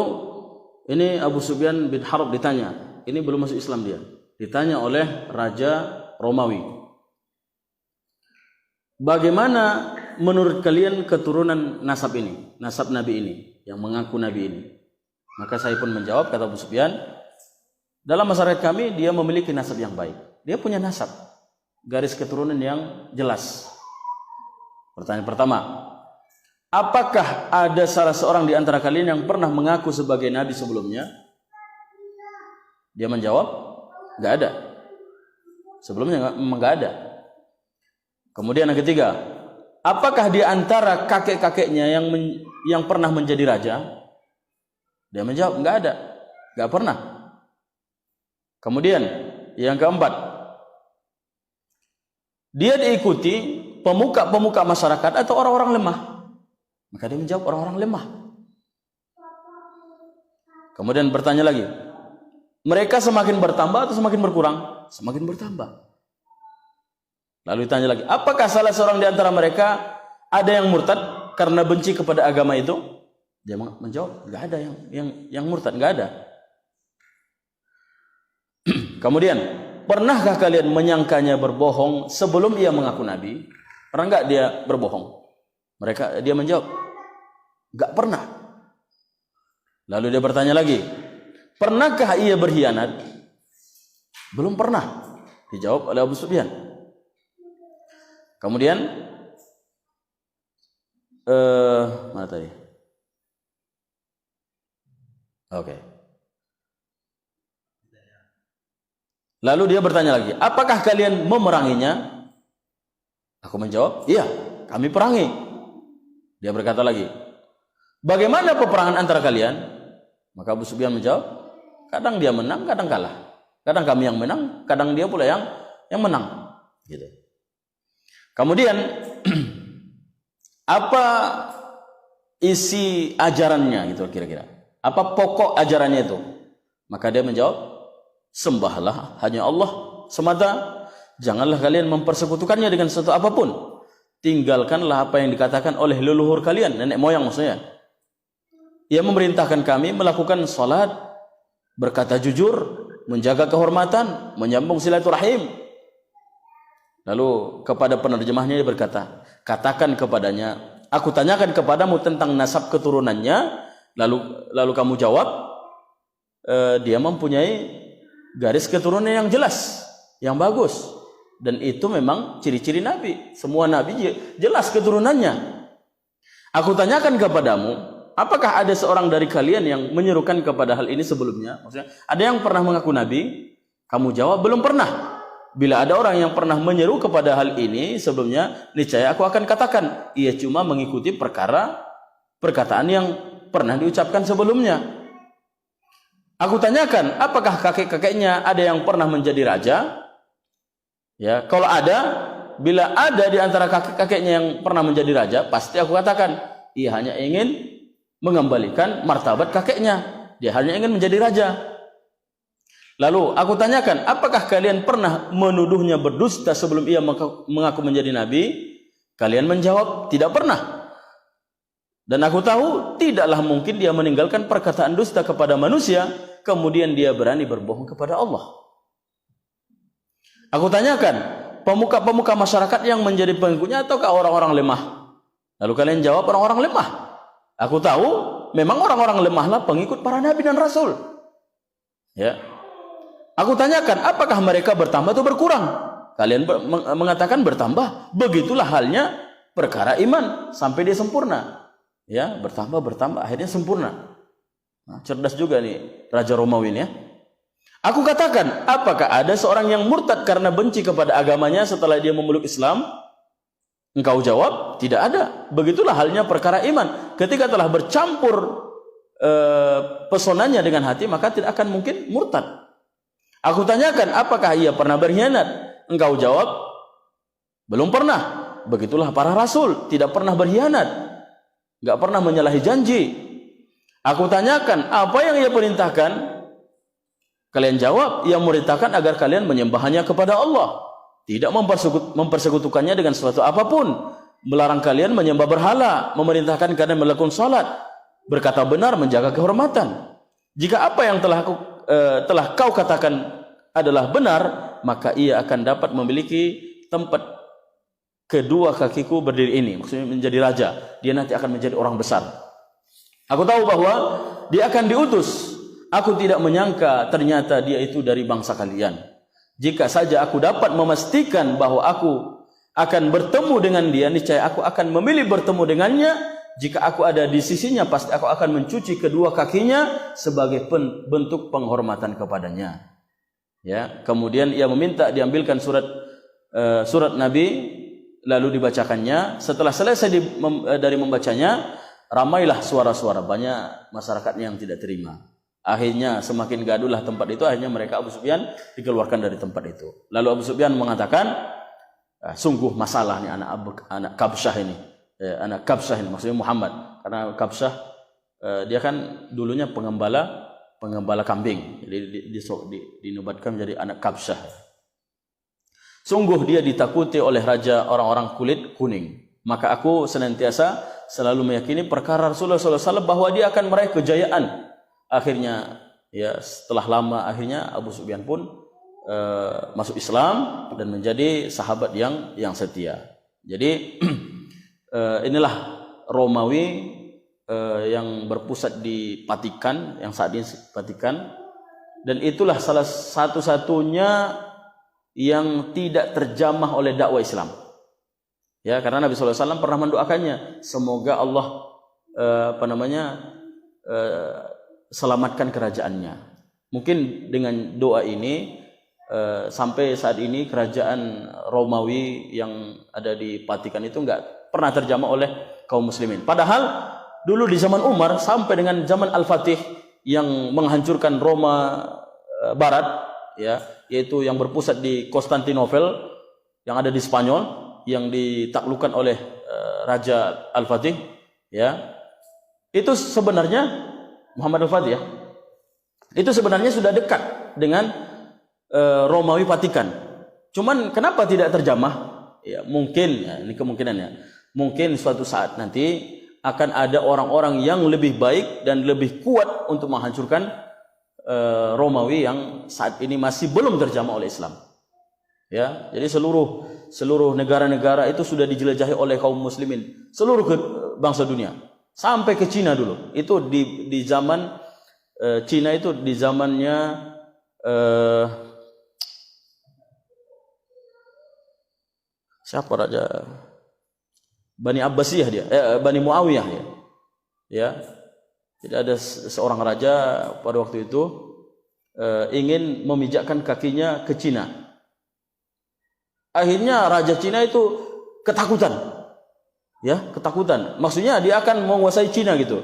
ini Abu Sufyan bin Harb ditanya. Ini belum masuk Islam dia. Ditanya oleh Raja Romawi. Bagaimana menurut kalian keturunan nasab ini? Nasab Nabi ini, yang mengaku Nabi ini. Maka saya pun menjawab, kata Abu Sufyan, dalam masyarakat kami dia memiliki nasab yang baik. Dia punya nasab, garis keturunan yang jelas. Pertanyaan pertama, apakah ada salah seorang di antara kalian yang pernah mengaku sebagai nabi sebelumnya? Dia menjawab, enggak ada. Sebelumnya memang enggak ada. Kemudian yang ketiga, apakah di antara kakek-kakeknya yang pernah menjadi raja? Dia menjawab, enggak ada. Enggak pernah. Kemudian yang keempat, dia diikuti pemuka-pemuka masyarakat atau orang-orang lemah? Maka dia menjawab orang-orang lemah. Kemudian bertanya lagi, mereka semakin bertambah atau semakin berkurang? Semakin bertambah. Lalu ditanya lagi, apakah salah seorang di antara mereka ada yang murtad karena benci kepada agama itu? Dia menjawab, enggak ada yang murtad, enggak ada. Kemudian, pernahkah kalian menyangkanya berbohong sebelum ia mengaku nabi? Pernah enggak dia berbohong? Dia menjawab, enggak pernah. Lalu dia bertanya lagi, pernahkah ia berkhianat? Belum pernah. Dijawab oleh Abu Sufyan. Kemudian mana tadi? Oke. Lalu dia bertanya lagi, apakah kalian memeranginya? Aku menjawab, iya, kami perangi. Dia berkata lagi, bagaimana peperangan antara kalian? Maka Abu Sufyan menjawab, kadang dia menang, kadang kalah. Kadang kami yang menang, kadang dia pula yang menang. Gitu. Kemudian apa isi ajarannya gitu kira-kira? Apa pokok ajarannya itu? Maka dia menjawab, sembahlah hanya Allah semata, Janganlah kalian mempersekutukannya dengan sesuatu apapun. Tinggalkanlah apa yang dikatakan oleh leluhur kalian, nenek moyang maksudnya. Ia memerintahkan kami melakukan salat, berkata jujur, menjaga kehormatan, menyambung silaturahim. Lalu kepada penerjemahnya dia berkata, katakan kepadanya, aku tanyakan kepadamu tentang nasab keturunannya, lalu kamu jawab, dia mempunyai garis keturunan yang jelas, yang bagus. Dan itu memang ciri-ciri Nabi. Semua Nabi jelas keturunannya. Aku tanyakan kepadamu, apakah ada seorang dari kalian yang menyerukan kepada hal ini sebelumnya? Maksudnya, ada yang pernah mengaku Nabi? Kamu jawab, belum pernah. Bila ada orang yang pernah menyeru kepada hal ini sebelumnya, niscaya aku akan katakan, ia cuma mengikuti perkataan yang pernah diucapkan sebelumnya. Aku tanyakan, apakah kakek-kakeknya ada yang pernah menjadi raja? Ya, kalau ada, bila ada di antara kakek-kakeknya yang pernah menjadi raja, pasti aku katakan, ia hanya ingin mengembalikan martabat kakeknya. Dia hanya ingin menjadi raja. Lalu aku tanyakan, apakah kalian pernah menuduhnya berdusta sebelum ia mengaku menjadi nabi? Kalian menjawab, tidak pernah. Dan aku tahu, tidaklah mungkin dia meninggalkan perkataan dusta kepada manusia, kemudian dia berani berbohong kepada Allah. Aku tanyakan, pemuka-pemuka masyarakat yang menjadi pengikutnya ataukah orang-orang lemah? Lalu kalian jawab, orang-orang lemah. Aku tahu, memang orang-orang lemahlah pengikut para nabi dan rasul. Ya. Aku tanyakan, apakah mereka bertambah atau berkurang? Kalian mengatakan bertambah. Begitulah halnya perkara iman sampai dia sempurna. Ya, bertambah, akhirnya sempurna. Nah, cerdas juga nih Raja Romawi ini ya. Aku katakan, apakah ada seorang yang murtad karena benci kepada agamanya setelah dia memeluk Islam? Engkau jawab, tidak ada. Begitulah halnya perkara iman. Ketika telah bercampur pesonanya dengan hati, maka tidak akan mungkin murtad. Aku tanyakan, apakah ia pernah berkhianat? Engkau jawab, belum pernah. Begitulah para rasul, tidak pernah berkhianat, enggak pernah menyalahi janji. Aku tanyakan, apa yang ia perintahkan? Kalian jawab, ia memerintahkan agar kalian menyembahnya kepada Allah, tidak mempersekutukannya dengan sesuatu apapun, melarang kalian menyembah berhala, memerintahkan kalian melakukan salat, berkata benar, menjaga kehormatan. Jika apa yang telah kau katakan adalah benar, maka ia akan dapat memiliki tempat kedua kakiku berdiri ini, maksudnya menjadi raja. Dia nanti akan menjadi orang besar. Aku tahu bahwa dia akan diutus. Aku tidak menyangka ternyata dia itu dari bangsa kalian. Jika saja aku dapat memastikan bahwa aku akan bertemu dengan dia, niscaya aku akan memilih bertemu dengannya. Jika aku ada di sisinya, pasti aku akan mencuci kedua kakinya sebagai bentuk penghormatan kepadanya. Ya, kemudian ia meminta diambilkan surat Nabi, lalu dibacakannya. Setelah selesai dari membacanya, ramailah suara-suara, banyak masyarakatnya yang tidak terima. Akhirnya semakin gaduhlah tempat itu. Akhirnya mereka, Abu Sufyan dikeluarkan dari tempat itu. Lalu Abu Sufyan mengatakan, sungguh masalah nih anak Kabsyah ini. Anak Kabsyah ini maksudnya Muhammad. Karena Kabsyah dia kan dulunya pengembala kambing. Jadi dinobatkan menjadi anak Kabsyah. Sungguh dia ditakuti oleh raja orang-orang kulit kuning. Maka aku senantiasa selalu meyakini perkara Rasulullah SAW bahwa dia akan meraih kejayaan. Akhirnya ya setelah lama akhirnya Abu Sufyan pun masuk Islam dan menjadi sahabat yang setia. Jadi inilah Romawi yang berpusat di Vatikan, yang saat ini Vatikan, dan itulah salah satu-satunya yang tidak terjamah oleh dakwah Islam. Ya, karena Nabi SAW pernah mendoakannya, semoga Allah selamatkan kerajaannya. Mungkin dengan doa ini sampai saat ini kerajaan Romawi yang ada di Vatikan itu enggak pernah terjamah oleh kaum muslimin. Padahal dulu di zaman Umar sampai dengan zaman Al-Fatih yang menghancurkan Roma Barat, ya, yaitu yang berpusat di Konstantinopel yang ada di Spanyol, yang ditaklukkan oleh Raja Al-Fatih, ya. Itu sebenarnya Muhammad Al-Fatih, ya. Itu sebenarnya sudah dekat dengan Romawi Vatikan. Cuman kenapa tidak terjamah? Ya, mungkin ya, ini kemungkinannya. Mungkin suatu saat nanti akan ada orang-orang yang lebih baik dan lebih kuat untuk menghancurkan Romawi yang saat ini masih belum terjamah oleh Islam. Ya, jadi seluruh negara-negara itu sudah dijelajahi oleh kaum muslimin, seluruh bangsa dunia, sampai ke Cina dulu. Itu di zaman Cina itu di zamannya siapa raja? Bani Abbasiyah dia, Bani Muawiyah ya. Ya. Jadi ada seorang raja pada waktu itu ingin memijakkan kakinya ke Cina. Akhirnya raja Cina itu ketakutan. Ya, ketakutan. Maksudnya dia akan menguasai Cina gitu.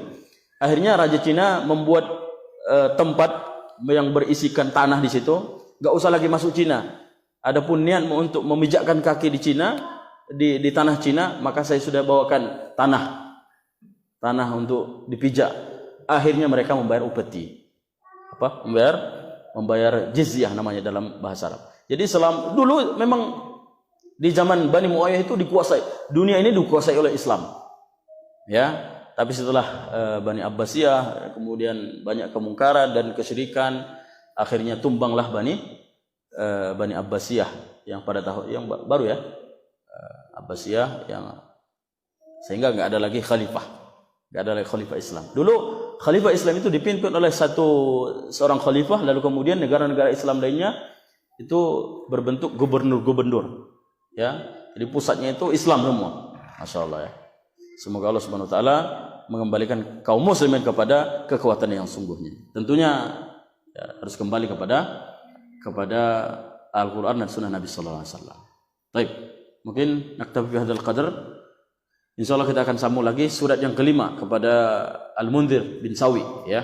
Akhirnya raja Cina membuat tempat yang berisikan tanah di situ, enggak usah lagi masuk Cina. Adapun niat untuk memijakkan kaki di Cina, di tanah Cina, maka saya sudah bawakan tanah untuk dipijak. Akhirnya mereka membayar upeti. Apa? Membayar jizyah namanya dalam bahasa Arab. Jadi dulu memang di zaman Bani Muayyah itu dunia ini dikuasai oleh Islam. Ya, tapi setelah Bani Abbasiyah kemudian banyak kemungkaran dan kesyirikan, akhirnya tumbanglah Bani Abbasiyah yang pada tahun yang baru ya. Abbasiyah yang sehingga enggak ada lagi khalifah. Enggak ada lagi khalifah Islam. Dulu khalifah Islam itu dipimpin oleh seorang khalifah, lalu kemudian negara-negara Islam lainnya itu berbentuk gubernur-gubernur. Ya. Jadi pusatnya itu Islam semua. Masya-Allah ya. Semoga Allah Subhanahu wa taala mengembalikan kaum muslimin kepada kekuatan yang sungguhnya. Tentunya ya, harus kembali kepada Al-Qur'an dan sunnah Nabi sallallahu alaihi wasallam. Baik. Mungkin naktafi bihadzal qadar. Insyaallah kita akan sambung lagi surat yang kelima kepada Al-Mundhir bin Sawi ya.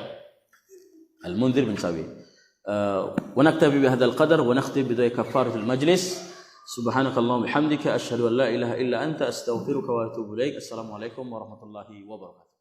Al-Mundhir bin Sawi. Wa naktafi bihadzal qadar wa nakhtim bi kafaratul majlis. Subhanakallahumma bihamdika asyhadu an la ilaha illa anta astaghfiruka wa atubu ilaik. Assalamualaikum warahmatullahi wabarakatuh.